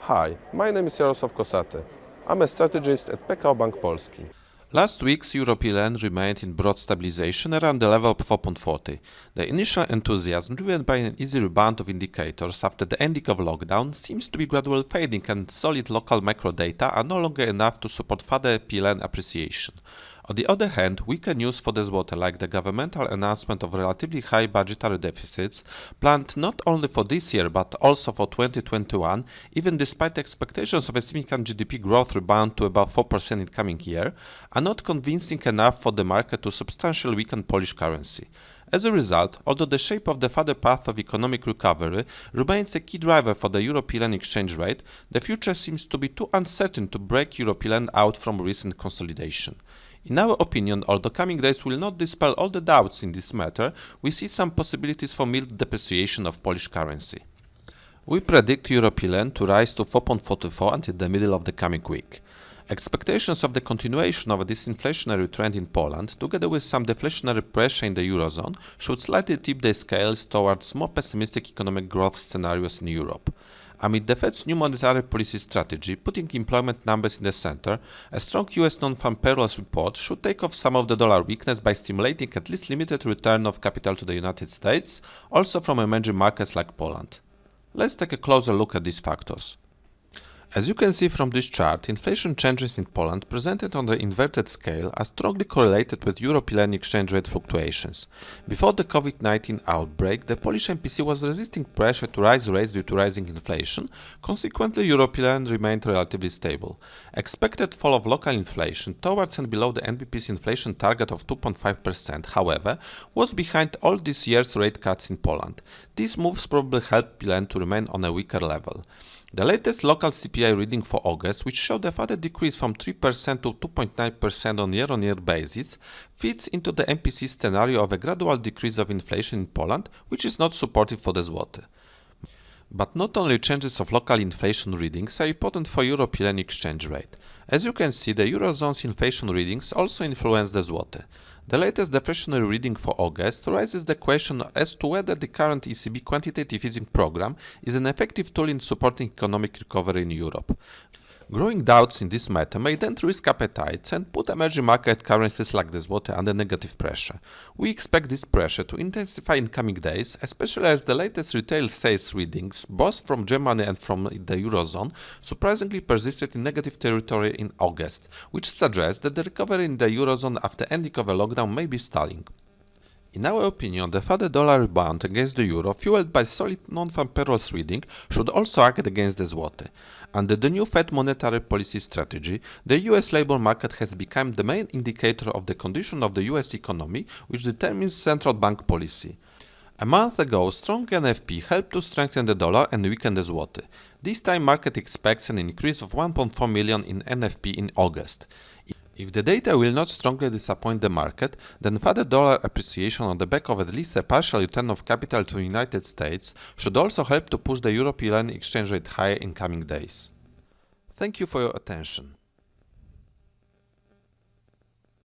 Hi, my name is Jarosław Kosaty. I'm a strategist at PKO Bank Polski. Last week's euro PLN remained in broad stabilization around the level of 4.40. The initial enthusiasm, driven by an easy rebound of indicators after the ending of lockdown, seems to be gradually fading, and solid local macro data are no longer enough to support further PLN appreciation. On the other hand, weaker news for the zloty, like the governmental announcement of relatively high budgetary deficits, planned not only for this year but also for 2021, even despite expectations of a significant GDP growth rebound to above 4% in coming year, are not convincing enough for the market to substantially weaken Polish currency. As a result, although the shape of the further path of economic recovery remains a key driver for the euro-PLN exchange rate, the future seems to be too uncertain to break euro-PLN out from recent consolidation. In our opinion, although coming days will not dispel all the doubts in this matter, we see some possibilities for mild depreciation of Polish currency. We predict euro-PLN to rise to 4.44 until the middle of the coming week. Expectations of the continuation of a disinflationary trend in Poland, together with some deflationary pressure in the Eurozone, should slightly tip the scales towards more pessimistic economic growth scenarios in Europe. Amid the Fed's new monetary policy strategy, putting employment numbers in the center, a strong US non-farm payrolls report should take off some of the dollar weakness by stimulating at least limited return of capital to the United States, also from emerging markets like Poland. Let's take a closer look at these factors. As you can see from this chart, inflation changes in Poland presented on the inverted scale are strongly correlated with euro-PLN exchange rate fluctuations. Before the COVID-19 outbreak, the Polish MPC was resisting pressure to raise rates due to rising inflation, consequently euro-PLN remained relatively stable. Expected fall of local inflation towards and below the NBP's inflation target of 2.5%, however, was behind all this year's rate cuts in Poland. These moves probably helped PLN to remain on a weaker level. The latest local CPI reading for August, which showed a further decrease from 3% to 2.9% on year-on-year basis, fits into the MPC scenario of a gradual decrease of inflation in Poland, which is not supportive for the zloty. But not only changes of local inflation readings are important for euro-PLN exchange rate. As you can see, the Eurozone's inflation readings also influence the zloty. The latest deflationary reading for August raises the question as to whether the current ECB quantitative easing program is an effective tool in supporting economic recovery in Europe. Growing doubts in this matter may dent risk appetites and put emerging market currencies like the zloty under negative pressure. We expect this pressure to intensify in coming days, especially as the latest retail sales readings, both from Germany and from the Eurozone, surprisingly persisted in negative territory in August, which suggests that the recovery in the Eurozone after ending of a lockdown may be stalling. In our opinion, the further dollar rebound against the euro, fueled by solid non-farm payrolls reading, should also act against the zloty. Under the new Fed monetary policy strategy, the US labor market has become the main indicator of the condition of the US economy, which determines central bank policy. A month ago, strong NFP helped to strengthen the dollar and weaken the zloty. This time, market expects an increase of 1.4 million in NFP in August. If the data will not strongly disappoint the market, then further dollar appreciation on the back of at least a partial return of capital to the United States should also help to push the euro-PLN exchange rate higher in coming days. Thank you for your attention.